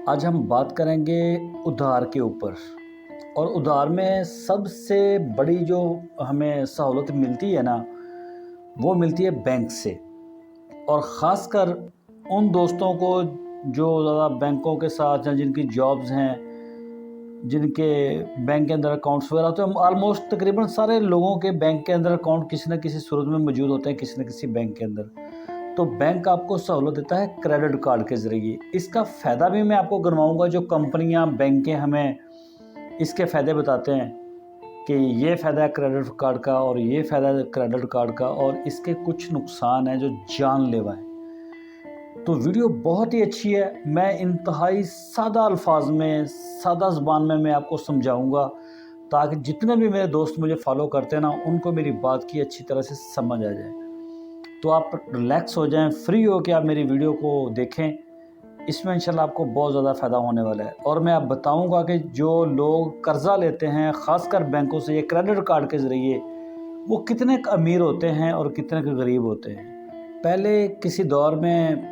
आज हम बात करेंगे उधार के ऊपर। और उधार में सबसे बड़ी जो हमें सहूलत मिलती है ना, वो मिलती है बैंक से। और ख़ासकर उन दोस्तों को जो ज़्यादा बैंकों के साथ हैं, जिनकी जॉब्स हैं, जिनके बैंक के अंदर अकाउंट्स वगैरह होते हैं। ऑलमोस्ट तकरीबन सारे लोगों के बैंक के अंदर अकाउंट किसी न किसी सूरत में मौजूद होते हैं, किसी न किसी बैंक के अंदर। तो बैंक आपको सहूलत देता है क्रेडिट कार्ड के ज़रिए। इसका फ़ायदा भी मैं आपको गिनवाऊंगा, जो कंपनियां, बैंकें हमें इसके फ़ायदे बताते हैं कि ये फ़ायदा है क्रेडिट कार्ड का और ये फ़ायदा है क्रेडिट कार्ड का, और इसके कुछ नुकसान हैं जो जानलेवा हैं। तो वीडियो बहुत ही अच्छी है। मैं इंतहाई सादा अल्फाज में, सादा ज़बान में मैं आपको समझाऊंगा, ताकि जितने भी मेरे दोस्त मुझे फॉलो करते हैं ना, उनको मेरी बात की अच्छी तरह से समझ आ जाए। तो आप रिलैक्स हो जाएं, फ्री हो के आप मेरी वीडियो को देखें। इसमें इंशाल्लाह आपको बहुत ज़्यादा फ़ायदा होने वाला है। और मैं आप बताऊंगा कि जो लोग कर्ज़ा लेते हैं, ख़ासकर बैंकों से, ये क्रेडिट कार्ड के ज़रिए, वो कितने अमीर होते हैं और कितने गरीब होते हैं। पहले किसी दौर में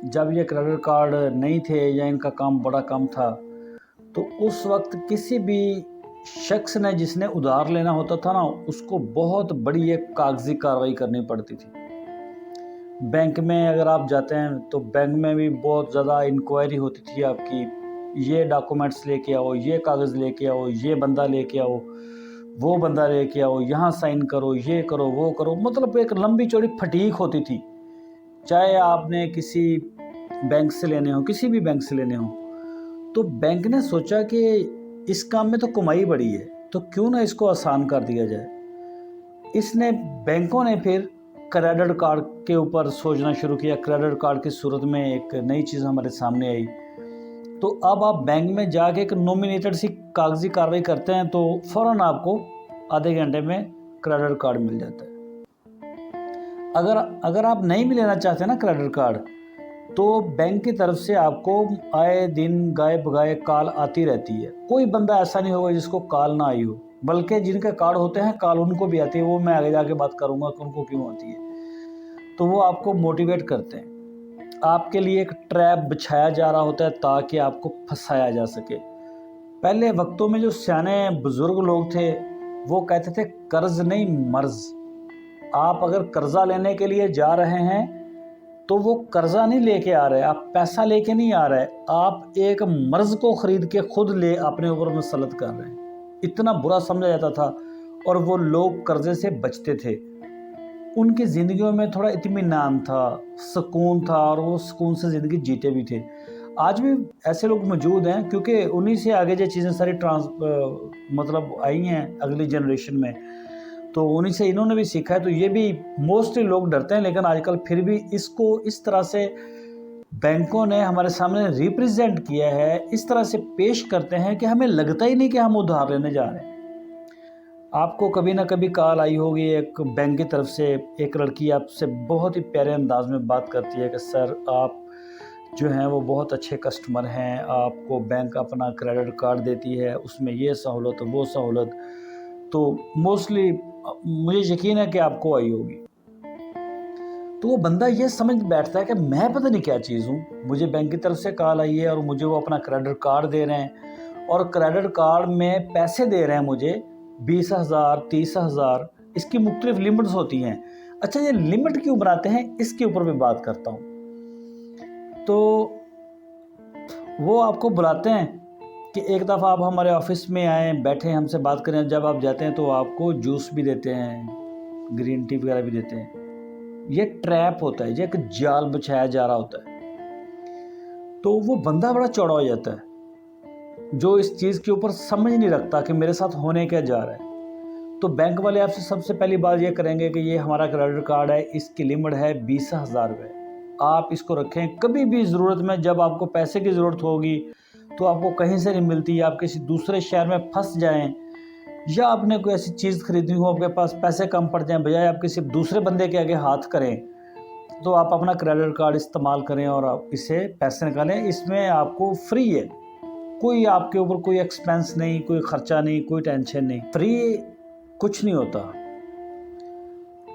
जब ये क्रेडिट कार्ड नहीं थे या इनका काम बड़ा कम था, तो उस वक्त किसी भी शख्स ने जिसने उधार लेना होता था ना, उसको बहुत बड़ी एक कागजी कार्रवाई करनी पड़ती थी। बैंक में अगर आप जाते हैं तो बैंक में भी बहुत ज़्यादा इंक्वायरी होती थी आपकी, ये डॉक्यूमेंट्स लेके आओ, ये कागज़ लेके आओ, ये बंदा लेके आओ, वो बंदा लेके आओ, यहाँ साइन करो, ये करो, वो करो। मतलब एक लंबी चौड़ी फटीक होती थी। चाहे आपने किसी बैंक से लेने हो, किसी भी बैंक से लेने हो, तो बैंक ने सोचा कि इस काम में तो कमाई बड़ी है, तो क्यों ना इसको आसान कर दिया जाए। इसने बैंकों ने फिर क्रेडिट कार्ड के ऊपर सोचना शुरू किया। क्रेडिट कार्ड की सूरत में एक नई चीज़ हमारे सामने आई। तो अब आप बैंक में जाके एक नॉमिनेटेड सी कागजी कार्रवाई करते हैं तो फ़ौरन आपको आधे घंटे में क्रेडिट कार्ड मिल जाता है। अगर आप नहीं भी लेना चाहते ना क्रेडिट कार्ड, तो बैंक की तरफ से आपको आए दिन गाए बगाए कॉल आती रहती है। कोई बंदा ऐसा नहीं होगा जिसको कॉल ना आई हो, बल्कि जिनके कार्ड होते हैं कॉल उनको भी आती है। वो मैं आगे जाके बात करूंगा कि उनको क्यों आती है। तो वो आपको मोटिवेट करते हैं, आपके लिए एक ट्रैप बिछाया जा रहा होता है ताकि आपको फंसाया जा सके। पहले वक्तों में जो सियाने बुजुर्ग लोग थे, वो कहते थे कर्ज नहीं मर्ज। आप अगर कर्जा लेने के लिए जा रहे हैं तो वो कर्जा नहीं लेके आ रहे, आप पैसा लेके नहीं आ रहे, आप एक मर्ज को खरीद के खुद ले अपने ऊपर मुसल्लत कर रहे हैं। इतना बुरा समझा जाता था और वो लोग कर्जे से बचते थे। उनकी ज़िंदगियों में थोड़ा इत्मीनान था, सुकून था, और वो सुकून से ज़िंदगी जीते भी थे। आज भी ऐसे लोग मौजूद हैं, क्योंकि उन्हीं से आगे जो चीज़ें सारी मतलब आई हैं अगली जनरेशन में, तो उन्हीं से इन्होंने भी सीखा है। तो ये भी मोस्टली लोग डरते हैं, लेकिन आजकल फिर भी इसको इस तरह से बैंकों ने हमारे सामने रिप्रेजेंट किया है, इस तरह से पेश करते हैं कि हमें लगता ही नहीं कि हम उधार लेने जा रहे हैं। आपको कभी ना कभी कॉल आई होगी एक बैंक की तरफ से, एक लड़की आपसे बहुत ही प्यारे अंदाज में बात करती है कि सर आप जो हैं वो बहुत अच्छे कस्टमर हैं, आपको बैंक अपना क्रेडिट कार्ड देती है, उसमें ये सहूलत वो सहूलत। तो मोस्टली मुझे यकीन है कि आपको आई होगी। तो वो बंदा ये समझ बैठता है कि मैं पता नहीं क्या चीज़ हूँ, मुझे बैंक की तरफ से कॉल आई है और मुझे वो अपना क्रेडिट कार्ड दे रहे हैं, और क्रेडिट कार्ड में पैसे दे रहे हैं मुझे 20,000 30,000। इसकी मुख्तलिफ लिमिट्स होती हैं। अच्छा, ये लिमिट क्यों बनाते हैं, इसके ऊपर भी बात करता हूँ। तो वो आपको बुलाते हैं कि एक दफ़ा आप हमारे ऑफिस में आए, बैठे हमसे बात करें। जब आप जाते हैं तो आपको जूस भी देते हैं, ग्रीन टी वगैरह भी देते हैं। ये ट्रैप होता है, ये एक जाल बिछाया जा रहा होता है। तो वो बंदा बड़ा चौड़ा हो जाता है जो इस चीज़ के ऊपर समझ नहीं रखता कि मेरे साथ होने क्या जा रहा है। तो बैंक वाले आपसे सबसे पहली बात ये करेंगे कि ये हमारा क्रेडिट कार्ड है, इसकी लिमिट है 20,000 रुपये, आप इसको रखें। कभी भी ज़रूरत में जब आपको पैसे की ज़रूरत होगी तो आपको कहीं से नहीं मिलती, आप किसी दूसरे शहर में फंस जाएं, या आपने कोई ऐसी चीज़ खरीदनी हो, आपके पास पैसे कम पड़ जाएं, बजाय आप किसी दूसरे बंदे के आगे हाथ करें, तो आप अपना क्रेडिट कार्ड इस्तेमाल करें और आप इससे पैसे निकालें। इसमें आपको फ्री है, कोई आपके ऊपर कोई एक्सपेंस नहीं, कोई ख़र्चा नहीं, कोई टेंशन नहीं, फ्री कुछ नहीं होता।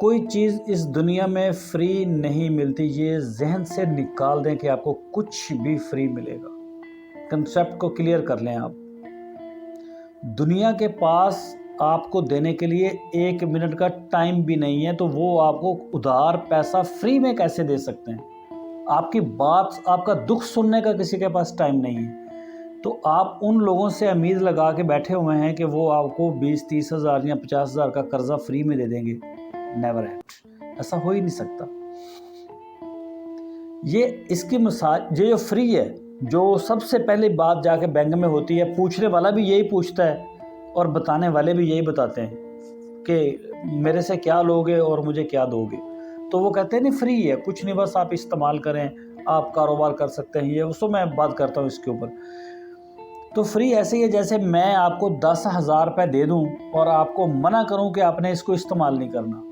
कोई चीज़ इस दुनिया में फ्री नहीं मिलती, ये जहन से निकाल दें कि आपको कुछ भी फ्री मिलेगा। कंसेप्ट को क्लियर कर लें आप। दुनिया के पास आपको देने के लिए 1 मिनट का टाइम भी नहीं है, तो वो आपको उधार पैसा फ्री में कैसे दे सकते हैं? आपकी बात, आपका दुख सुनने का किसी के पास टाइम नहीं है। तो आप उन लोगों से उम्मीद लगा के बैठे हुए हैं कि वो आपको 20-30 हज़ार या 50 हज़ार का कर्जा फ्री में दे देंगे। नेवर हैड, ऐसा हो ही नहीं सकता। ये इसकी मिसाल, जो फ्री है, जो सबसे पहले बात जाके बैंक में होती है, पूछने वाला भी यही पूछता है और बताने वाले भी यही बताते हैं कि मेरे से क्या लोगे और मुझे क्या दोगे। तो वो कहते हैं नहीं फ्री है, कुछ नहीं, बस आप इस्तेमाल करें, आप कारोबार कर सकते हैं। ये उसको मैं बात करता हूँ इसके ऊपर। तो फ्री ऐसे ही है जैसे मैं आपको 10,000 रुपये दे दूँ और आपको मना करूँ कि आपने इसको इस्तेमाल नहीं करना,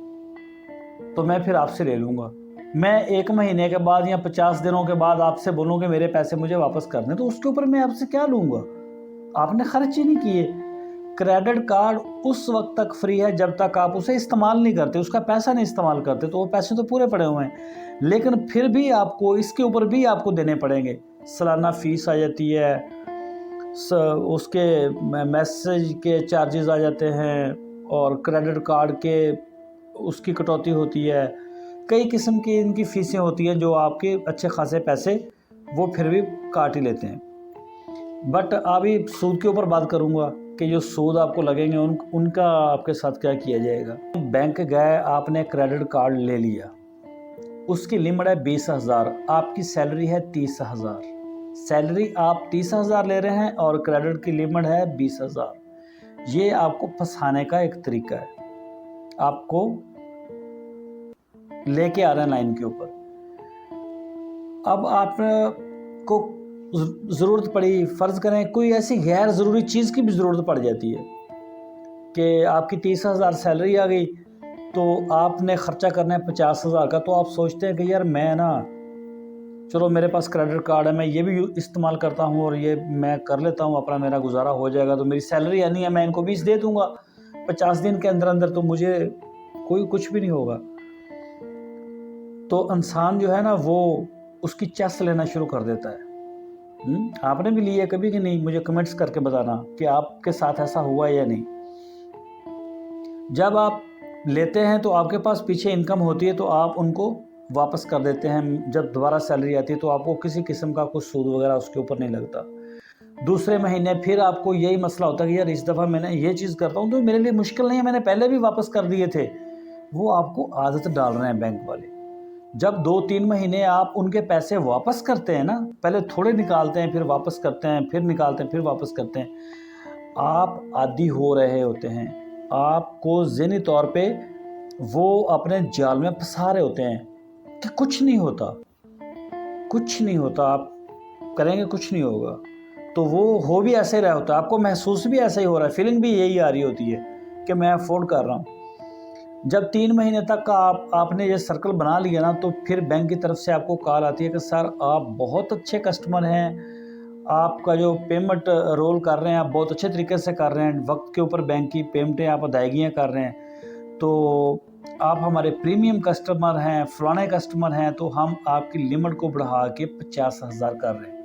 तो मैं फिर आपसे ले लूँगा। मैं 1 महीने के बाद या 50 दिनों के बाद आपसे बोलूँ कि मेरे पैसे मुझे वापस कर दें, तो उसके ऊपर मैं आपसे क्या लूँगा? आपने खर्च ही नहीं किए। क्रेडिट कार्ड उस वक्त तक फ्री है जब तक आप उसे इस्तेमाल नहीं करते, उसका पैसा नहीं इस्तेमाल करते, तो वो पैसे तो पूरे पड़े हुए हैं, लेकिन फिर भी आपको इसके ऊपर भी आपको देने पड़ेंगे। सालाना फ़ीस आ जाती है, उसके मैसेज के चार्जेस आ जाते हैं, और क्रेडिट कार्ड के उसकी कटौती होती है, कई किस्म की इनकी फ़ीसें होती हैं जो आपके अच्छे खासे पैसे वो फिर भी काट ही लेते हैं। बट अभी सूद के ऊपर बात करूँगा कि जो सूद आपको लगेंगे उनका आपके साथ क्या किया जाएगा। बैंक गए, आपने क्रेडिट कार्ड ले लिया, उसकी लिमिट है 20,000, आपकी सैलरी है 30,000, सैलरी आप 30,000 ले रहे हैं और क्रेडिट की लिमिट है 20,000। ये आपको फंसाने का एक तरीका है, आपको लेके आ रहे हैं लाइन के ऊपर। अब आपको ज़रूरत पड़ी, फ़र्ज़ करें कोई ऐसी गैर ज़रूरी चीज़ की भी ज़रूरत पड़ जाती है कि आपकी 30,000 सैलरी आ गई, तो आपने ख़र्चा करना है 50,000 का, तो आप सोचते हैं कि यार मैं ना, चलो मेरे पास क्रेडिट कार्ड है, मैं ये भी इस्तेमाल करता हूँ और ये मैं कर लेता हूँ, अपना मेरा गुजारा हो जाएगा, तो मेरी सैलरी आनी है, मैं इनको 20 दे दूँगा 50 दिन के अंदर अंदर, तो मुझे कोई कुछ भी नहीं होगा। तो इंसान जो है ना, वो उसकी चेस लेना शुरू कर देता है। आपने भी लिया कभी कि नहीं? मुझे कमेंट्स करके बताना कि आपके साथ ऐसा हुआ या नहीं। जब आप लेते हैं तो आपके पास पीछे इनकम होती है, तो आप उनको वापस कर देते हैं। जब दोबारा सैलरी आती है तो आपको किसी किस्म का कुछ सूद वगैरह उसके ऊपर नहीं लगता। दूसरे महीने फिर आपको यही मसला होता है कि यार इस दफ़ा मैंने ये चीज़ करता हूँ तो मेरे लिए मुश्किल नहीं है, मैंने पहले भी वापस कर दिए थे। वो आपको आदत डाल रहे हैं बैंक वाले। जब 2-3 महीने आप उनके पैसे वापस करते हैं ना, पहले थोड़े निकालते हैं, फिर वापस करते हैं, फिर निकालते हैं, फिर वापस करते हैं, आप आदी हो रहे होते हैं। आपको ज़हनी तौर पे वो अपने जाल में फंसा रहे होते हैं कि कुछ नहीं होता, कुछ नहीं होता, आप करेंगे कुछ नहीं होगा। तो वो हो भी ऐसे रहा होता है, आपको महसूस भी ऐसा ही हो रहा है, फीलिंग भी यही आ रही होती है कि मैं अफोर्ड कर रहा हूँ। जब 3 महीने तक का आपने ये सर्कल बना लिया ना, तो फिर बैंक की तरफ से आपको कॉल आती है कि सर आप बहुत अच्छे कस्टमर हैं, आपका जो पेमेंट रोल कर रहे हैं आप बहुत अच्छे तरीके से कर रहे हैं, वक्त के ऊपर बैंक की पेमेंटें आप अदायगियाँ कर रहे हैं, तो आप हमारे प्रीमियम कस्टमर हैं, फलाने कस्टमर हैं, तो हम आपकी लिमिट को बढ़ा के 50,000 कर रहे हैं।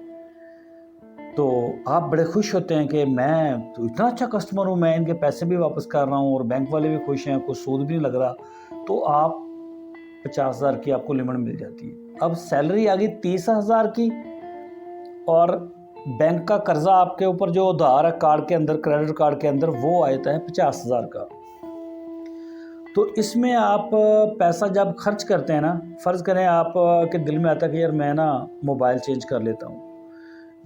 तो आप बड़े खुश होते हैं कि मैं तो इतना अच्छा कस्टमर हूँ, मैं इनके पैसे भी वापस कर रहा हूँ और बैंक वाले भी खुश हैं, कोई सूद भी नहीं लग रहा, तो आप 50,000 की आपको लिमिट मिल जाती है। अब सैलरी आ गई 30,000 की और बैंक का कर्जा आपके ऊपर जो उधार है कार्ड के अंदर, क्रेडिट कार्ड के अंदर, वो आता है 50,000 का। तो इसमें आप पैसा जब खर्च करते हैं ना, फ़र्ज़ करें आप के दिल में आता है कि यार मैं ना मोबाइल चेंज कर लेता हूँ,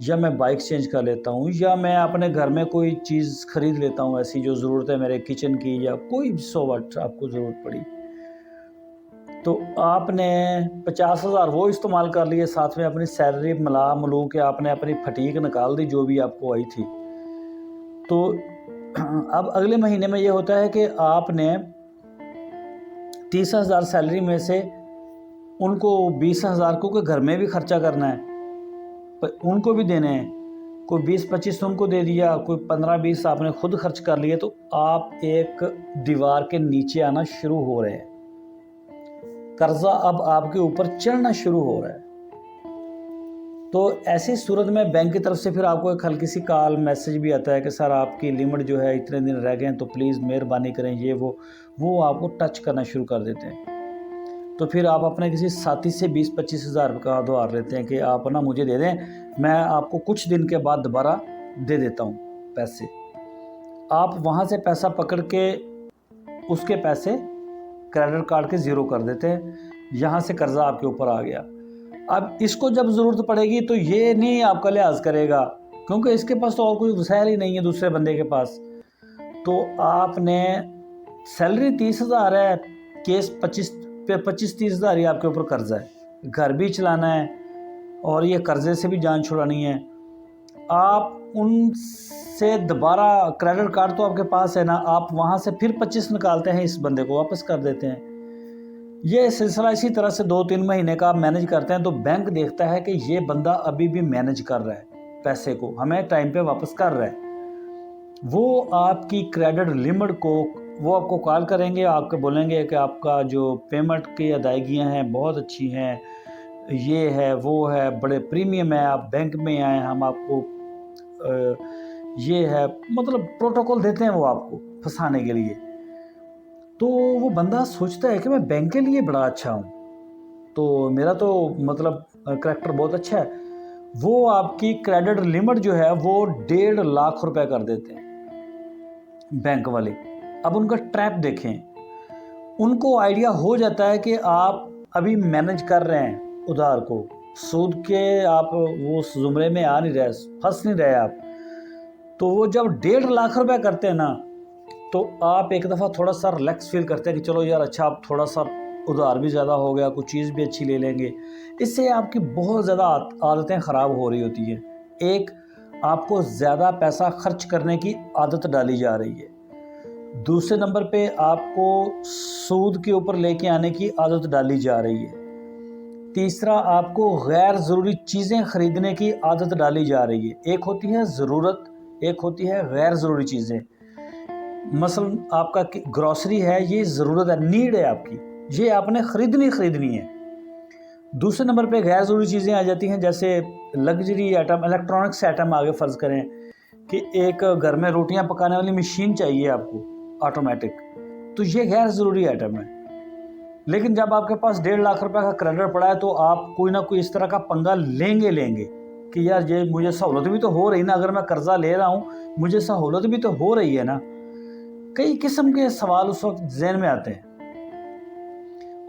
या मैं बाइक चेंज कर लेता हूँ, या मैं अपने घर में कोई चीज़ ख़रीद लेता हूँ ऐसी जो ज़रूरत है मेरे किचन की, या कोई भी सो व्हाट आपको ज़रूरत पड़ी, तो आपने 50,000 वो इस्तेमाल कर लिए, साथ में अपनी सैलरी मिलू के आपने अपनी फटीक निकाल दी जो भी आपको आई थी। तो अब अगले महीने में ये होता है कि आपने 30,000 सैलरी में से उनको 20,000 को कोई घर में भी खर्चा करना है, पर उनको भी देने हैं, कोई 20-25 उनको दे दिया, कोई 15-20 आपने खुद खर्च कर लिए, तो आप एक दीवार के नीचे आना शुरू हो रहे हैं। कर्जा अब आपके ऊपर चढ़ना शुरू हो रहा है। तो ऐसी सूरत में बैंक की तरफ से फिर आपको एक हल्की सी कॉल मैसेज भी आता है कि सर आपकी लिमिट जो है इतने दिन रह गए हैं, तो प्लीज़ मेहरबानी करें, ये वो आपको टच करना शुरू कर देते हैं। तो फिर आप अपने किसी साथी से 20-25 हज़ार का उधार लेते हैं कि आप ना मुझे दे दें, मैं आपको कुछ दिन के बाद दोबारा दे देता हूँ पैसे। आप वहाँ से पैसा पकड़ के उसके पैसे क्रेडिट कार्ड के ज़ीरो कर देते हैं, यहाँ से कर्ज़ा आपके ऊपर आ गया। अब इसको जब ज़रूरत पड़ेगी तो ये नहीं आपका लिहाज करेगा, क्योंकि इसके पास तो और कोई वसाइल ही नहीं है दूसरे बंदे के पास। तो आपने सैलरी 30,000 है, केस 25-30 हज़ार ही आपके ऊपर कर्जा है, घर भी चलाना है और ये कर्जे से भी जान छुड़ानी है। आप उनसे दोबारा क्रेडिट कार्ड तो आपके पास है ना, आप वहाँ से फिर 25 निकालते हैं, इस बंदे को वापस कर देते हैं। ये सिलसिला इसी तरह से 2-3 महीने का आप मैनेज करते हैं, तो बैंक देखता है कि ये बंदा अभी भी मैनेज कर रहा है, पैसे को हमें टाइम पे वापस कर रहा है। वो आपकी क्रेडिट लिमिट को वो आपको कॉल करेंगे, आपको बोलेंगे कि आपका जो पेमेंट की अदायगियाँ हैं बहुत अच्छी हैं, ये है वो है, बड़े प्रीमियम है, आप बैंक में आए, हम आपको ये है, मतलब प्रोटोकॉल देते हैं वो आपको फंसाने के लिए। तो वो बंदा सोचता है कि मैं बैंक के लिए बड़ा अच्छा हूँ, तो मेरा तो मतलब करैक्टर बहुत अच्छा है। वो आपकी क्रेडिट लिमिट जो है वो 1.5 लाख रुपए कर देते हैं बैंक वाले। अब उनका ट्रैप देखें, उनको आइडिया हो जाता है कि आप अभी मैनेज कर रहे हैं उधार को, सूद के आप वो जुमरे में आ नहीं रहे, फंस नहीं रहे आप। तो वो जब 1.5 लाख रुपए करते हैं ना, तो आप एक दफ़ा थोड़ा सा रिलैक्स फील करते हैं कि चलो यार अच्छा, आप थोड़ा सा उधार भी ज़्यादा हो गया, कुछ चीज़ भी अच्छी ले लेंगे। इससे आपकी बहुत ज़्यादा आदतें ख़राब हो रही होती हैं। एक, आपको ज़्यादा पैसा खर्च करने की आदत डाली जा रही है। दूसरे नंबर पे आपको सूद के ऊपर लेके आने की आदत डाली जा रही है। तीसरा, आपको गैर ज़रूरी चीज़ें ख़रीदने की आदत डाली जा रही है। एक होती है ज़रूरत, एक होती है गैर ज़रूरी चीज़ें। मसलन आपका ग्रॉसरी है, ये ज़रूरत है, नीड है आपकी, ये आपने ख़रीदनी है। दूसरे नंबर पे गैर ज़रूरी चीज़ें आ जाती हैं, जैसे लग्जरी आइटम, इलेक्ट्रॉनिक्स आइटम आगे फ़र्ज़ करें कि एक घर में रोटियां पकाने वाली मशीन चाहिए आपको ऑटोमेटिक, तो ये गैर ज़रूरी आइटम है। लेकिन जब आपके पास 1.5 लाख रुपए का क्रेडिट पड़ा है, तो आप कोई ना कोई इस तरह का पंगा लेंगे कि यार ये मुझे सहूलत भी तो हो रही ना, अगर मैं कर्जा ले रहा हूँ मुझे सहूलत भी तो हो रही है ना। कई किस्म के सवाल उस वक्त जहन में आते हैं।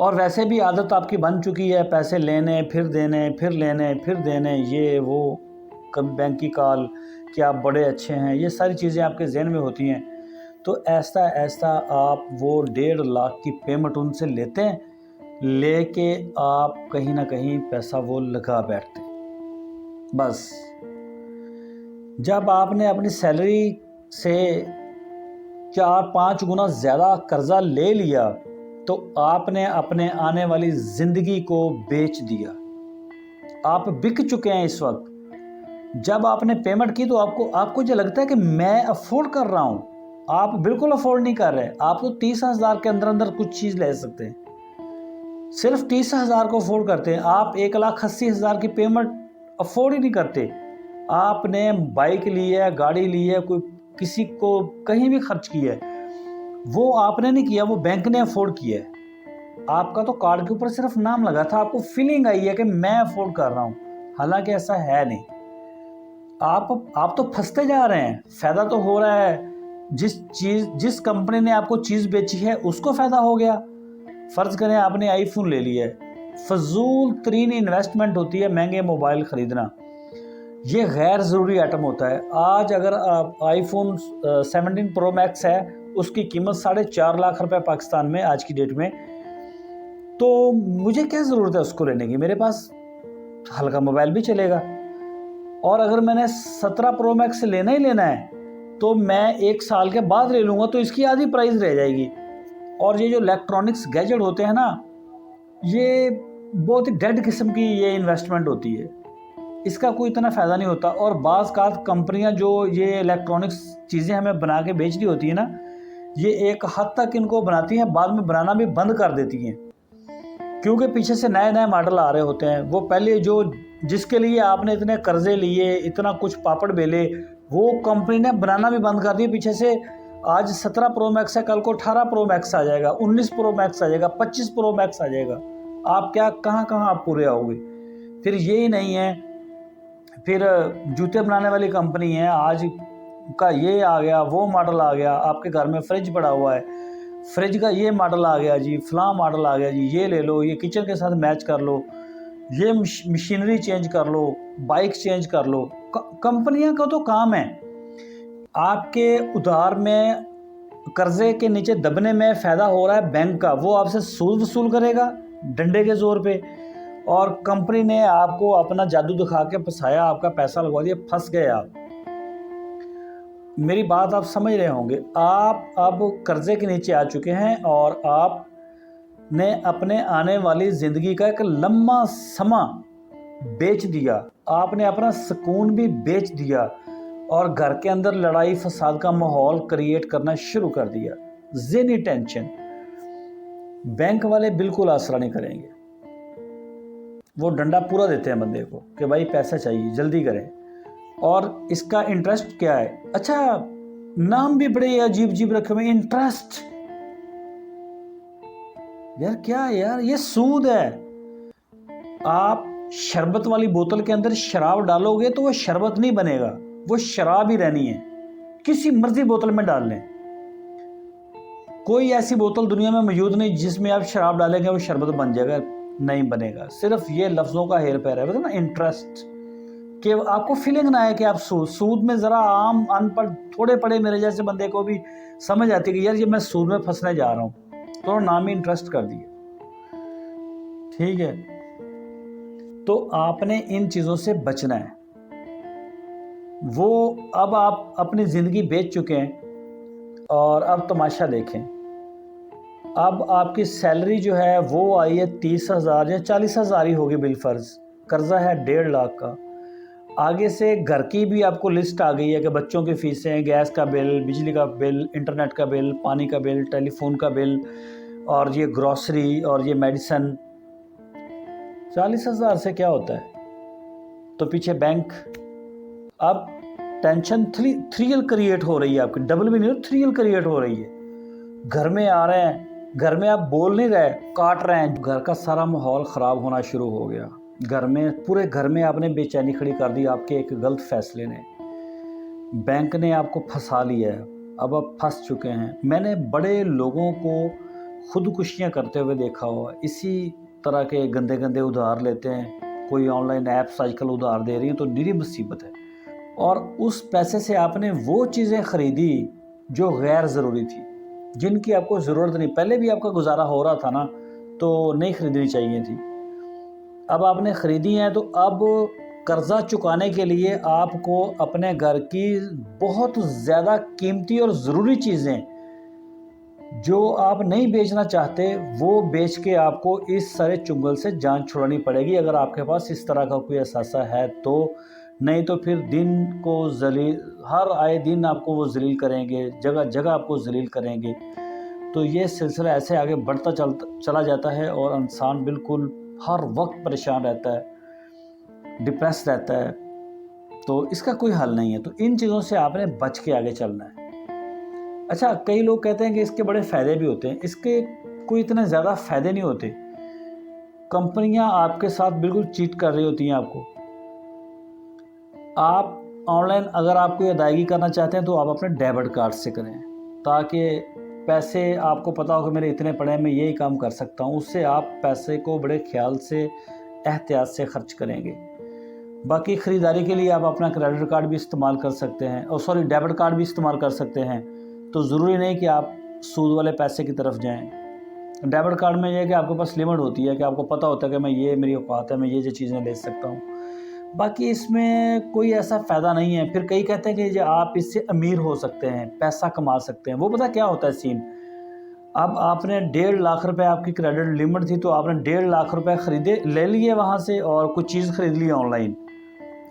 और वैसे भी आदत आपकी बन चुकी है, पैसे लेने फिर देने, फिर लेने फिर देने, ये वो, कभी बैंक की कॉल कि आप बड़े अच्छे हैं, ये सारी चीज़ें आपके जहन में होती हैं। तो ऐसा आप वो 1.5 लाख की पेमेंट उनसे लेते हैं, लेके आप कहीं ना कहीं पैसा वो लगा बैठते हैं। बस जब आपने अपनी सैलरी से 4-5 गुना ज़्यादा कर्जा ले लिया, तो आपने अपने आने वाली ज़िंदगी को बेच दिया। आप बिक चुके हैं इस वक्त। जब आपने पेमेंट की तो आपको जो लगता है कि मैं अफोर्ड कर रहा हूँ, आप बिल्कुल अफोर्ड नहीं कर रहे। आप तो 30,000 के अंदर कुछ चीज़ ले सकते हैं, सिर्फ 30,000 को अफोर्ड करते हैं। आप 1,80,000 की पेमेंट अफोर्ड ही नहीं करते। आपने बाइक ली है, गाड़ी ली है, कोई किसी को कहीं भी खर्च किया है, वो आपने नहीं किया, वो बैंक ने अफोर्ड किया है। आपका तो कार्ड के ऊपर सिर्फ नाम लगा था, आपको फीलिंग आई है कि मैं अफोर्ड कर रहा हूँ, हालांकि ऐसा है नहीं। आप तो फंसते जा रहे हैं। फ़ायदा तो हो रहा है, जिस कंपनी ने आपको चीज़ बेची है उसको फ़ायदा हो गया। फ़र्ज़ करें आपने आईफोन ले लिया है, फजूल तरीन इन्वेस्टमेंट होती है महंगे मोबाइल ख़रीदना, ये गैर ज़रूरी आइटम होता है। आज अगर आप आईफोन 17 प्रो मैक्स है, उसकी कीमत 4.5 लाख रुपए पाकिस्तान में आज की डेट में, तो मुझे क्या ज़रूरत है उसको लेने की, मेरे पास हल्का मोबाइल भी चलेगा। और अगर मैंने 17 प्रो मैक्स लेना ही लेना है, तो मैं 1 साल के बाद ले लूँगा, तो इसकी आधी प्राइस रह जाएगी। और ये जो इलेक्ट्रॉनिक्स गैजेट होते हैं ना, ये बहुत ही डेड किस्म की ये इन्वेस्टमेंट होती है, इसका कोई इतना फ़ायदा नहीं होता। और बाज़ कात कंपनियां जो ये इलेक्ट्रॉनिक्स चीज़ें हमें बना के बेच रही होती है ना, ये एक हद तक इनको बनाती हैं, बाद में बनाना भी बंद कर देती हैं। क्योंकि पीछे से नए नए मॉडल आ रहे होते हैं। वो पहले जो जिसके लिए आपने इतने कर्जे लिए, इतना कुछ पापड़ बेले, वो कंपनी ने बनाना भी बंद कर दिया पीछे से। आज 17 प्रो मैक्स है, कल को 18 प्रो मैक्स आ जाएगा, 19 प्रो मैक्स आ जाएगा, 25 प्रो मैक्स आ जाएगा। आप क्या कहाँ आप पूरे आओगे। फिर यही नहीं है, फिर जूते बनाने वाली कंपनी है, आज का ये आ गया, वो मॉडल आ गया। आपके घर में फ्रिज पड़ा हुआ है, फ्रिज का ये मॉडल आ गया जी, फलां मॉडल आ गया जी, ये ले लो, ये किचन के साथ मैच कर लो, ये मशीनरी चेंज कर लो, बाइक चेंज कर लो। कंपनियां का तो काम है आपके उधार में, कर्जे के नीचे दबने में फ़ायदा हो रहा है बैंक का, वो आपसे सूद वसूल करेगा डंडे के जोर पे। और कंपनी ने आपको अपना जादू दिखा के फंसाया, आपका पैसा लगवा दिया, फंस गए आप। मेरी बात आप समझ रहे होंगे। आप अब कर्जे के नीचे आ चुके हैं और आपने अपने आने वाली ज़िंदगी का एक लंबा समा बेच दिया, आपने अपना सुकून भी बेच दिया और घर के अंदर लड़ाई फसाद का माहौल क्रिएट करना शुरू कर दिया। ज़हनी टेंशन। बैंक वाले बिल्कुल आसरा नहीं करेंगे, वो डंडा पूरा देते हैं बंदे को कि भाई पैसा चाहिए, जल्दी करें। और इसका इंटरेस्ट क्या है? अच्छा, नाम भी बड़े अजीब अजीब रखे हुए, इंटरेस्ट। यार क्या है यार, ये सूद है। आप शरबत वाली बोतल के अंदर शराब डालोगे तो वो शरबत नहीं बनेगा, वो शराब ही रहनी है। किसी मर्जी बोतल में डाल लें, कोई ऐसी बोतल दुनिया में मौजूद नहीं जिसमें आप शराब डालेंगे वो शरबत बन जाएगा, नहीं बनेगा। सिर्फ ये लफ्ज़ों का हेर फेर है, मतलब ना इंटरेस्ट, कि आपको फीलिंग ना आए कि आप सूद में ज़रा आम अनपढ़ थोड़े पढ़े मेरे जैसे बंदे को भी समझ आती है कि यार ये मैं सूद में फंसने जा रहा हूँ, तो नाम ही इंटरेस्ट कर दिया। ठीक है, तो आपने इन चीज़ों से बचना है। वो अब आप अपनी ज़िंदगी बेच चुके हैं और अब तमाशा देखें। अब आपकी सैलरी जो है वो आई है 30,000 या 40,000 ही होगी बिलफर्ज, कर्जा है 1.5 लाख का। आगे से घर की भी आपको लिस्ट आ गई है कि बच्चों की फ़ीसें, गैस का बिल, बिजली का बिल, इंटरनेट का बिल, पानी का बिल, टेलीफोन का बिल, और ये ग्रॉसरी और ये मेडिसन। 40,000 से क्या होता है? तो पीछे बैंक। अब टेंशन थ्रिल क्रिएट हो रही है आपकी, डबल भी नहीं, थ्रिल क्रिएट हो रही है। घर में आ रहे हैं, घर में आप बोल नहीं रहे, काट रहे हैं, घर का सारा माहौल ख़राब होना शुरू हो गया। घर में, पूरे घर में आपने बेचैनी खड़ी कर दी आपके एक गलत फैसले ने। बैंक ने आपको फंसा लिया है, अब आप फंस चुके हैं। मैंने बड़े लोगों को खुदकुशियाँ करते हुए देखा हुआ, इसी तरह के गंदे गंदे उधार लेते हैं। कोई ऑनलाइन ऐप्स आजकल उधार दे रही हैं, तो निरी मुसीबत है। और उस पैसे से आपने वो चीज़ें ख़रीदी जो गैर ज़रूरी थी, जिनकी आपको ज़रूरत नहीं। पहले भी आपका गुजारा हो रहा था ना, तो नहीं ख़रीदनी चाहिए थी। अब आपने ख़रीदी हैं, तो अब कर्ज़ा चुकाने के लिए आपको अपने घर की बहुत ज़्यादा कीमती और ज़रूरी चीज़ें जो आप नहीं बेचना चाहते, वो बेच के आपको इस सारे चुंगल से जान छुड़ानी पड़ेगी, अगर आपके पास इस तरह का कोई एहसासा है तो। नहीं तो फिर दिन को जलील, हर आए दिन आपको वो जलील करेंगे, जगह जगह आपको जलील करेंगे। तो ये सिलसिला ऐसे आगे बढ़ता चला जाता है और इंसान बिल्कुल हर वक्त परेशान रहता है, डिप्रेस रहता है। तो इसका कोई हल नहीं है। तो इन चीज़ों से आपने बच के आगे चलना है। अच्छा, कई लोग कहते हैं कि इसके बड़े फ़ायदे भी होते हैं। इसके कोई इतने ज़्यादा फ़ायदे नहीं होते। कंपनियां आपके साथ बिल्कुल चीट कर रही होती हैं आपको। आप ऑनलाइन अगर आप कोई अदायगी करना चाहते हैं तो आप अपने डेबिट कार्ड से करें, ताकि पैसे आपको पता हो कि मेरे इतने पड़े हैं, मैं यही काम कर सकता हूँ। उससे आप पैसे को बड़े ख्याल से, एहतियात से खर्च करेंगे। बाकी ख़रीदारी के लिए आप अपना क्रेडिट कार्ड भी इस्तेमाल कर सकते हैं, और डेबिट कार्ड भी इस्तेमाल कर सकते हैं। तो ज़रूरी नहीं कि आप सूद वाले पैसे की तरफ जाएं। डेबिट कार्ड में यह है कि आपके पास लिमिट होती है, कि आपको पता होता है कि मैं ये, मेरी औकात है, मैं ये चीज़ें ले सकता हूँ। बाकी इसमें कोई ऐसा फ़ायदा नहीं है। फिर कई कहते हैं कि जो आप इससे अमीर हो सकते हैं, पैसा कमा सकते हैं। वो पता क्या होता है सीन? अब आपने 1.5 लाख रुपए आपकी क्रेडिट लिमिट थी, तो आपने 1.5 लाख रुपए ख़रीदे, ले लिए वहाँ से, और कुछ चीज़ ख़रीद ली ऑनलाइन,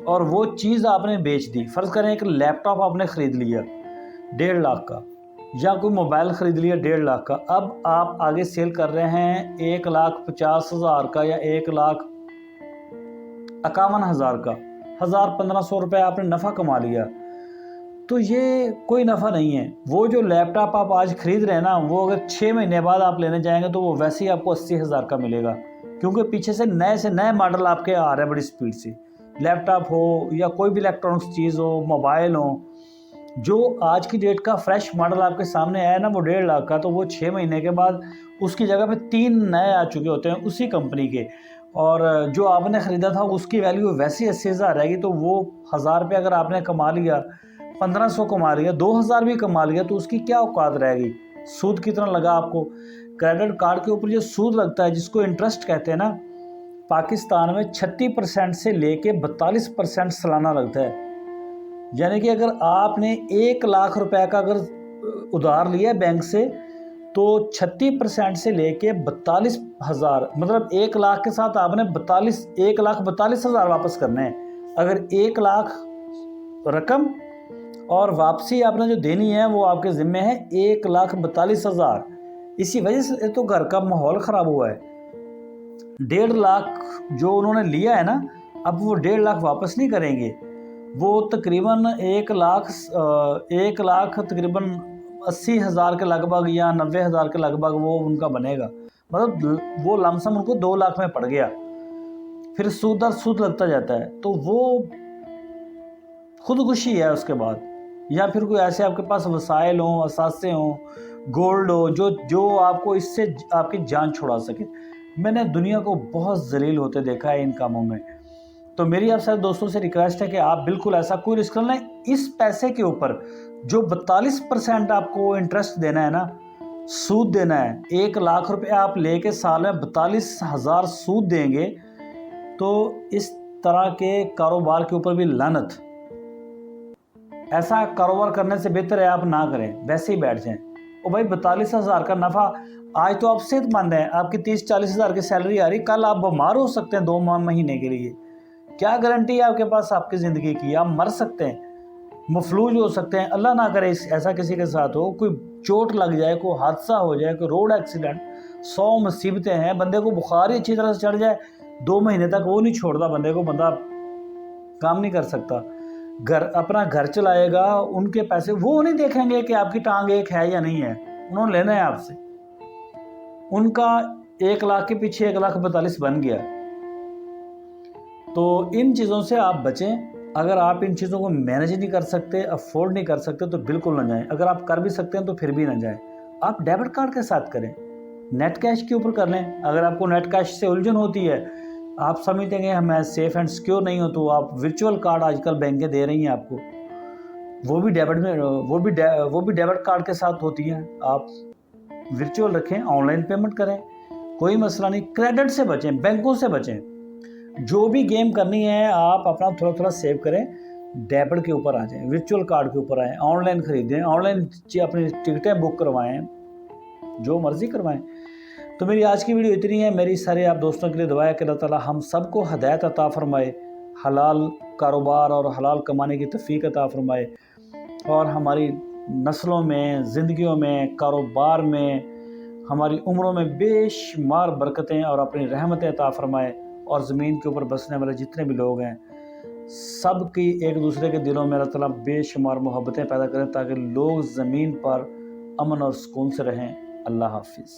और वो चीज़ आपने बेच दी। फ़र्ज़ करें एक लैपटॉप आपने ख़रीद लिया 1.5 लाख का, या कोई मोबाइल ख़रीद लिया 1.5 लाख का, अब आप आगे सेल कर रहे हैं 1,50,000 का या 1,51,000 का, 1,000-1,500 रुपये आपने नफ़ा कमा लिया। तो ये कोई नफ़ा नहीं है। वो जो लैपटॉप आप आज ख़रीद रहे हैं ना, वो अगर 6 महीने बाद आप लेने जाएंगे तो वो वैसे ही आपको 80,000 का मिलेगा, क्योंकि पीछे से नए मॉडल आपके आ रहे हैं बड़ी स्पीड से। लैपटॉप हो या कोई भी इलेक्ट्रॉनिक्स चीज़ हो, मोबाइल हो, जो आज की डेट का फ्रेश मॉडल आपके सामने आया ना वो 1.5 लाख का, तो वो 6 महीने के बाद उसकी जगह पे 3 नए आ चुके होते हैं उसी कंपनी के, और जो आपने ख़रीदा था उसकी वैल्यू वैसे ही 80,000 रहेगी। तो वो 1,000 रुपये अगर आपने कमा लिया, 1,500 कमा लिया, 2,000 भी कमा लिया, तो उसकी क्या औकात रहेगी। सूद कितना लगा आपको। क्रेडिट कार्ड के ऊपर जो सूद लगता है, जिसको इंटरेस्ट कहते हैं ना, पाकिस्तान में 36% से लेके 42% सालाना लगता है। यानी कि अगर आपने 1 लाख रुपए का अगर उधार लिया बैंक से, तो 36% से लेके 42,000, मतलब 1 लाख के साथ आपने 1,42,000 वापस करने हैं। अगर 1 लाख रकम और वापसी आपने जो देनी है वो आपके ज़िम्मे है 1,42,000। इसी वजह से तो घर का माहौल ख़राब हुआ है। 1.5 लाख जो उन्होंने लिया है ना, अब वो 1.5 लाख वापस नहीं करेंगे। वो तकरीबन 1 लाख तकरीबन 80,000 के लगभग या 90,000 के लगभग वो उनका बनेगा। मतलब वो लमसम उनको 2 लाख में पड़ गया। फिर सूद दर सूद लगता जाता है, तो वो खुदकुशी है उसके बाद। या फिर कोई ऐसे आपके पास वसाइल हों, असासे हों, गोल्ड हो, जो आपको इससे आपकी जान छुड़ा सके। मैंने दुनिया को बहुत जलील होते देखा है इन कामों में। तो मेरी आप सारे दोस्तों से रिक्वेस्ट है कि आप बिल्कुल ऐसा कोई रिस्क न लें। इस पैसे के ऊपर जो 42% आपको इंटरेस्ट देना है ना, सूद देना है, 1 लाख रुपए आप लेके साल में 42,000 सूद देंगे, तो इस तरह के कारोबार के ऊपर भी लानत। ऐसा कारोबार करने से बेहतर है आप ना करें, वैसे ही बैठ जाएं। और भाई 42,000 का नफ़ा, आज तो आप सेहतमंद हैं, आपकी 30-40 हज़ार की सैलरी आ रही, कल आप बीमार हो सकते हैं 2 महीने के लिए। क्या गारंटी है आपके पास आपकी ज़िंदगी की। आप मर सकते हैं, मफलूज हो सकते हैं, अल्लाह ना करे ऐसा किसी के साथ हो, कोई चोट लग जाए, कोई हादसा हो जाए, कोई रोड एक्सीडेंट, 100 मुसीबतें हैं। बंदे को बुखार ही अच्छी तरह से चढ़ जाए, 2 महीने तक वो नहीं छोड़ता बंदे को, बंदा काम नहीं कर सकता। अपना घर चलाएगा, उनके पैसे वो नहीं देखेंगे कि आपकी टांग एक है या नहीं है, उन्होंने लेना है आपसे। उनका 1 लाख के पीछे 1,42,000 बन गया। तो इन चीज़ों से आप बचें। अगर आप इन चीज़ों को मैनेज नहीं कर सकते, अफोर्ड नहीं कर सकते, तो बिल्कुल ना जाएं। अगर आप कर भी सकते हैं तो फिर भी ना जाएं। आप डेबिट कार्ड के साथ करें, नेट कैश के ऊपर कर लें। अगर आपको नेट कैश से उलझन होती है, आप समझते हैं मैं सेफ़ एंड सिक्योर नहीं हूँ, तो आप वर्चुअल कार्ड आजकल बैंकें दे रही हैं आपको, वो भी डेबिट कार्ड के साथ होती हैं। आप वर्चुअल रखें, ऑनलाइन पेमेंट करें, कोई मसला नहीं। क्रेडिट से बचें, बैंकों से बचें। जो भी गेम करनी है आप अपना थोड़ा थोड़ा सेव करें, डेबिट के ऊपर आ जाएं, वर्चुअल कार्ड के ऊपर आएँ, ऑनलाइन ख़रीदें, ऑनलाइन अपनी टिकटें बुक करवाएं, जो मर्ज़ी करवाएं। तो मेरी आज की वीडियो इतनी है। मेरी सारे आप दोस्तों के लिए दुआ है कि अल्लाह ताला हम सबको हदायत अता फ़रमाए, हलाल कारोबार और हलाल कमाने की तौफ़ीक अता फ़रमाए, और हमारी नस्लों में, ज़िंदगियों में, कारोबार में, हमारी उम्रों में बेशुमार बरकतें और अपनी रहमतें अता फ़रमाए। और ज़मीन के ऊपर बसने वाले जितने भी लोग हैं, सब की एक दूसरे के दिलों में अल्लाह ताला बेशुमार मोहब्बतें पैदा करें, ताकि लोग ज़मीन पर अमन और सुकून से रहें। अल्लाह हाफ़िज़।